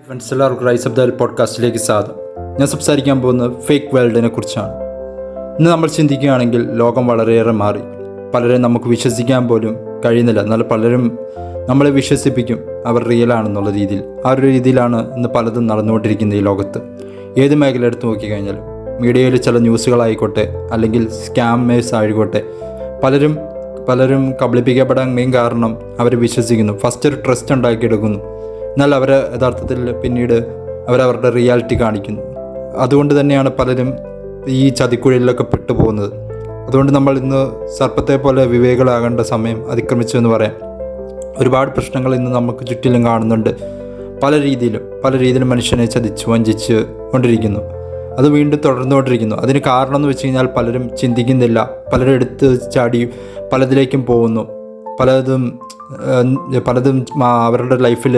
Friends എല്ലാവർക്കും rise of the പോഡ്കാസ്റ്റിലേക്ക് സ്വാഗതം. ഞാൻ സംസാരിക്കാൻ പോകുന്നത് ഫേക്ക് വേൾഡിനെ കുറിച്ചാണ്. ഇന്ന് നമ്മൾ ചിന്തിക്കുകയാണെങ്കിൽ ലോകം വളരെയേറെ മാറി. പലരും നമുക്ക് വിശ്വസിക്കാൻ പോലും കഴിയുന്നില്ല. എന്നാൽ പലരും നമ്മളെ വിശ്വസിപ്പിക്കും അവർ റിയലാണെന്നുള്ള രീതിയിൽ. ആ ഒരു രീതിയിലാണ് ഇന്ന് പലതും നടന്നുകൊണ്ടിരിക്കുന്നത് ഈ ലോകത്ത്. ഏത് മേഖല എടുത്ത് നോക്കിക്കഴിഞ്ഞാലും മീഡിയയിൽ ചില ന്യൂസുകളായിക്കോട്ടെ അല്ലെങ്കിൽ സ്കാമേഴ്സ് ആയിക്കോട്ടെ പലരും കബളിപ്പിക്കപ്പെടാൻ മെയിൻ കാരണം അവർ വിശ്വസിക്കുന്നു. ഫസ്റ്റ് ഒരു ട്രസ്റ്റ് ഉണ്ടാക്കിയെടുക്കുന്നു. എന്നാൽ അവർ യഥാർത്ഥത്തിൽ പിന്നീട് അവരവരുടെ റിയാലിറ്റി കാണിക്കുന്നു. അതുകൊണ്ട് തന്നെയാണ് പലരും ഈ ചതിക്കുഴിയിലൊക്കെ പെട്ടുപോകുന്നത്. അതുകൊണ്ട് നമ്മൾ ഇന്ന് സർപ്പത്തെ പോലെ വിവേകികളാകേണ്ട സമയം അതിക്രമിച്ചു എന്ന് പറയാം. ഒരുപാട് പ്രശ്നങ്ങൾ ഇന്ന് നമുക്ക് ചുറ്റിലും കാണുന്നുണ്ട്. പല രീതിയിലും മനുഷ്യനെ ചതിച്ച് വഞ്ചിച്ച് കൊണ്ടിരിക്കുന്നു. അത് വീണ്ടും തുടർന്നുകൊണ്ടിരിക്കുന്നു. അതിന് കാരണം എന്ന് വെച്ച് കഴിഞ്ഞാൽ പലരും ചിന്തിക്കുന്നില്ല. പലരും എടുത്ത് ചാടി പലതിലേക്കും പോകുന്നു. പലതും അവരുടെ ലൈഫിൽ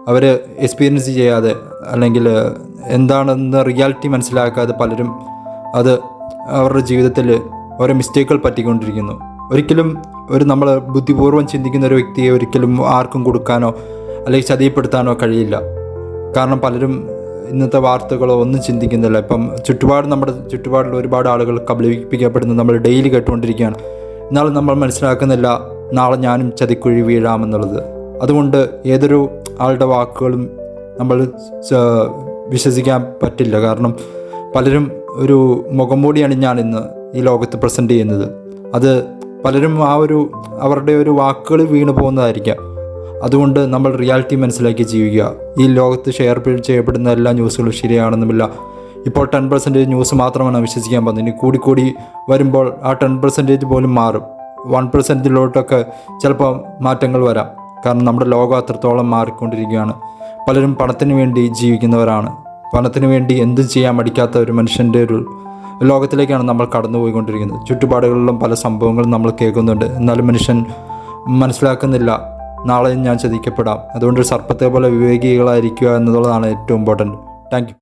അവർ എക്സ്പീരിയൻസ് ചെയ്യാതെ അല്ലെങ്കിൽ എന്താണെന്ന് റിയാലിറ്റി മനസ്സിലാക്കാതെ പലരും അത് അവരുടെ ജീവിതത്തിൽ ഓരോ മിസ്റ്റേക്കുകൾ പറ്റിക്കൊണ്ടിരിക്കുന്നു. ഒരിക്കലും നമ്മൾ ബുദ്ധിപൂർവ്വം ചിന്തിക്കുന്ന ഒരു വ്യക്തിയെ ഒരിക്കലും ആർക്കും കൊടുക്കാനോ അല്ലെങ്കിൽ ചതിപ്പെടുത്താനോ കഴിയില്ല. കാരണം പലരും ഇന്നത്തെ വാർത്തകളോ ഒന്നും ചിന്തിക്കുന്നില്ല. ഇപ്പം നമ്മുടെ ചുറ്റുപാടിൽ ഒരുപാട് ആളുകൾ കബളിപ്പിക്കപ്പെടുന്നത് നമ്മൾ ഡെയിലി കേട്ടുകൊണ്ടിരിക്കുകയാണ്. എന്നാലും നമ്മൾ മനസ്സിലാക്കുന്നില്ല നാളെ ഞാനും ചതിക്കുഴി വീഴാമെന്നുള്ളത്. അതുകൊണ്ട് ഏതൊരു ആളുടെ വാക്കുകളും നമ്മൾ വിശ്വസിക്കാൻ പറ്റില്ല. കാരണം പലരും ഒരു മുഖംമൂടി അണിഞ്ഞാണ് ഇന്ന് ഈ ലോകത്ത് പ്രസൻറ്റ് ചെയ്യുന്നത്. അത് പലരും അവരുടെ ഒരു വാക്കുകൾ വീണു പോകുന്നതായിരിക്കാം. അതുകൊണ്ട് നമ്മൾ റിയാലിറ്റി മനസ്സിലാക്കി ജീവിക്കുക. ഈ ലോകത്ത് ഷെയർ ചെയ്യപ്പെടുന്ന എല്ലാ ന്യൂസുകളും ശരിയാണെന്നുമില്ല. ഇപ്പോൾ 10% ന്യൂസ് മാത്രമാണ് വിശ്വസിക്കാൻ പോകുന്നത്. ഇനി കൂടി വരുമ്പോൾ ആ 10% പോലും മാറും. 1%-ലോട്ടൊക്കെ ചിലപ്പോൾ മാറ്റങ്ങൾ വരാം. കാരണം നമ്മുടെ ലോകം അത്രത്തോളം മാറിക്കൊണ്ടിരിക്കുകയാണ്. പലരും പണത്തിന് വേണ്ടി ജീവിക്കുന്നവരാണ്. പണത്തിന് വേണ്ടി എന്തും ചെയ്യാൻ മടിക്കാത്ത ഒരു മനുഷ്യൻ്റെ ഒരു ലോകത്തിലേക്കാണ് നമ്മൾ കടന്നുപോയിക്കൊണ്ടിരിക്കുന്നത്. ചുറ്റുപാടുകളിലും പല സംഭവങ്ങളും നമ്മൾ കേൾക്കുന്നുണ്ട്. എന്നാലും മനുഷ്യൻ മനസ്സിലാക്കുന്നില്ല നാളെയും ഞാൻ ചതിക്കപ്പെടാം. അതുകൊണ്ട് സർപ്പത്തെ പോലെ വിവേകികളായിരിക്കുക എന്നുള്ളതാണ് ഏറ്റവും ഇമ്പോർട്ടൻറ്റ്. Thank you.